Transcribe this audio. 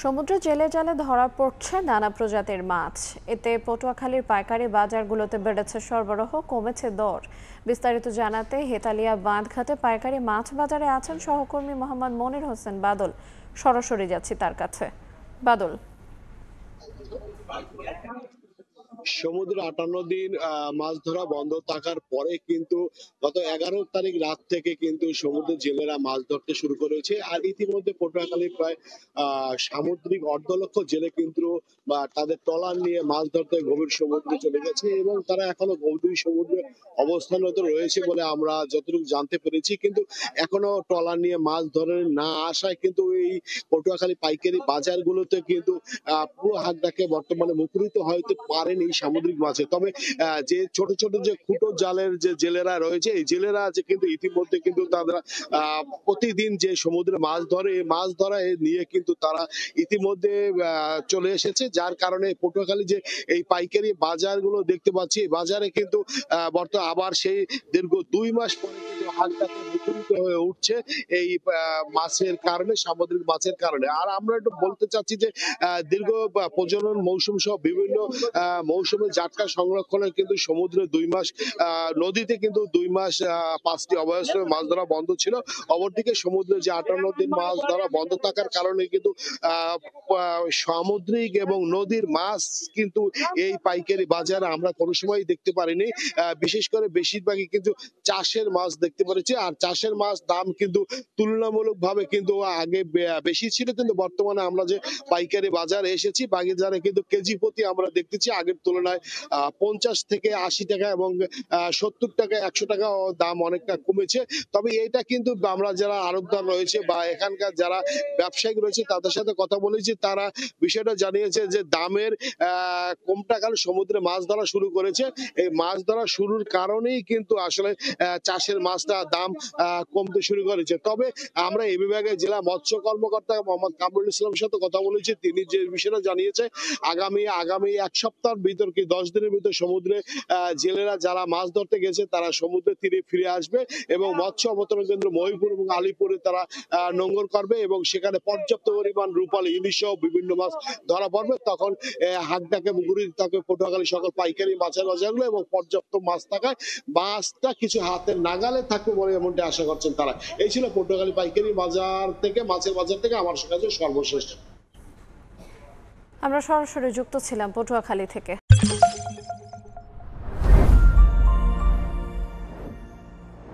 সমুদ্রে জেলে জালে ধরা পড়ছে নানা প্রজাতির মাছ। এতে পটুয়াখালীর পাইকারি বাজারগুলোতে বেড়েছে সরবরাহ, কমেছে দর। বিস্তারিত জানাতে হেতালিয়া বাঁধঘাটে পাইকারি মাছ বাজারে আছেন সহকর্মী মোহাম্মদ মনির হোসেন বাদল। সরাসরি যাচ্ছি তার কাছে। বাদল, সমুদ্র 58 দিন মাছ ধরা বন্ধ থাকার পরে কিন্তু গত 11 তারিখ রাত থেকে কিন্তু সমুদ্রের জেলেরা মাছ ধরতে শুরু করেছে। আর ইতিমধ্যে পটুয়াখালীর প্রায় সামুদ্রিক অর্ধলক্ষ জেলে কিন্তু বা তাদের ট্রলার নিয়ে মাছ ধরতে গভীর সমুদ্রে চলে গেছে এবং তারা এখনো গভীর সমুদ্রে অবস্থানরত রয়েছে বলে আমরা যতটুকু জানতে পেরেছি। কিন্তু এখনো ট্রলার নিয়ে মাছ ধরে না আসায় কিন্তু এই পটুয়াখালী পাইকারি বাজারগুলোতে কিন্তু পুরো হাটটাকে বর্তমানে মুখরিত হয়তো পারেনি সামুদ্রিক মাছে। তবে যে ছোট ছোট যে খুঁটো জালের যে জেলেরা রয়েছে, এই জেলেরা যে কিন্তু ইতিমধ্যে কিন্তু তারা প্রতিদিন যে সমুদ্রে মাছ ধরে, এই মাছ ধরা নিয়ে কিন্তু তারা ইতিমধ্যে চলে এসেছে। যার কারণে পটুয়াখালী যে এই পাইকারি বাজারগুলো দেখতে পাচ্ছি, এই বাজারে কিন্তু বর্তমানে আবার সেই দীর্ঘ 2 মাস পরে কিন্তু হাটটাকে মুখরিত হয়ে উঠছে এই মাছের কারণে, সামুদ্রিক মাছের কারণে। আর আমরা একটু বলতে চাচ্ছি যে দীর্ঘ প্রজনন মৌসুম সহ বিভিন্ন মৌসুমে জাটকা সংরক্ষণের কিন্তু সমুদ্রে 2 মাস নদীতে কিন্তু 2 মাস 5টি অভয়াশ্রমে মাছ ধরা বন্ধ ছিল। অপরদিকে সমুদ্রে যে 58 দিন মাছ ধরা বন্ধ থাকার কারণে কিন্তু সামুদ্রিক এবং নদীর মাছ কিন্তু এই পাইকারি বাজারে আমরা কোনো সময় দেখতে পারিনি। বিশেষ করে বেশিরভাগই কিন্তু চাষের মাছ দেখতে পেরেছি। আর চাষের মাছ দাম কিন্তু তুলনামূলকভাবে কিন্তু আগে বেশি ছিল, কিন্তু বর্তমানে আমরা যে পাইকারি বাজারে এসেছি, বাজারে কিন্তু কেজি প্রতি আমরা দেখতেছি আগের তুলনায় 50 থেকে 80 টাকা এবং 70 টাকা 100 টাকা দাম অনেকটা কমেছে। তবে এটা কিন্তু আমরা যারা আড়তদার রয়েছে বা এখানকার যারা ব্যবসায়িক রয়েছে তাদের সাথে কথা বলেছি, তারা বিষয়টা জানিয়েছে যে দামের কম টাকার সমুদ্রে মাছ ধরা শুরু করেছে। এই মাছ ধরা শুরুর কারণেই কিন্তু আসলে চাষের মাছটা দাম কমতে শুরু করেছে। তবে আমরা এই বিভাগের জেলা মৎস্য কর্মকর্তা মোহাম্মদ কামরুল ইসলামের সাথে কথা বলেছি। তিনি যে বিষয়টা জানিয়েছে, আগামী 1 সপ্তাহের ভিতর কি 10 দিনের ভিতর সমুদ্রে জেলেরা যারা মাছ ধরতে গেছে তারা সমুদ্রের তীরে ফিরে আসবে এবং মৎস্য অবতরণ কেন্দ্র মহিপুর এবং আলিপুরে তারা নোঙ্গর করবে এবং সেখানে পর্যাপ্ত পরিমাণ রূপালী, ইলিশ সহ বিভিন্ন মাছ ধরা পড়বে। তখন হাটটাকে মুখরিত থাকবে পটুয়াখালী সকল পাইকারি মাছের বাজারগুলো এবং পর্যাপ্ত মাছ থাকায় মাছটা কিছু হাতের নাগালে থাকবে বলে এমনটি আশা করছেন তারা। এই ছিল পটুয়াখালী পাইকারি বাজার থেকে, মাছের বাজার থেকে আমার কাছে সর্বশেষ। আমরা সরাসরি যুক্ত ছিলাম পটুয়াখালী থেকে।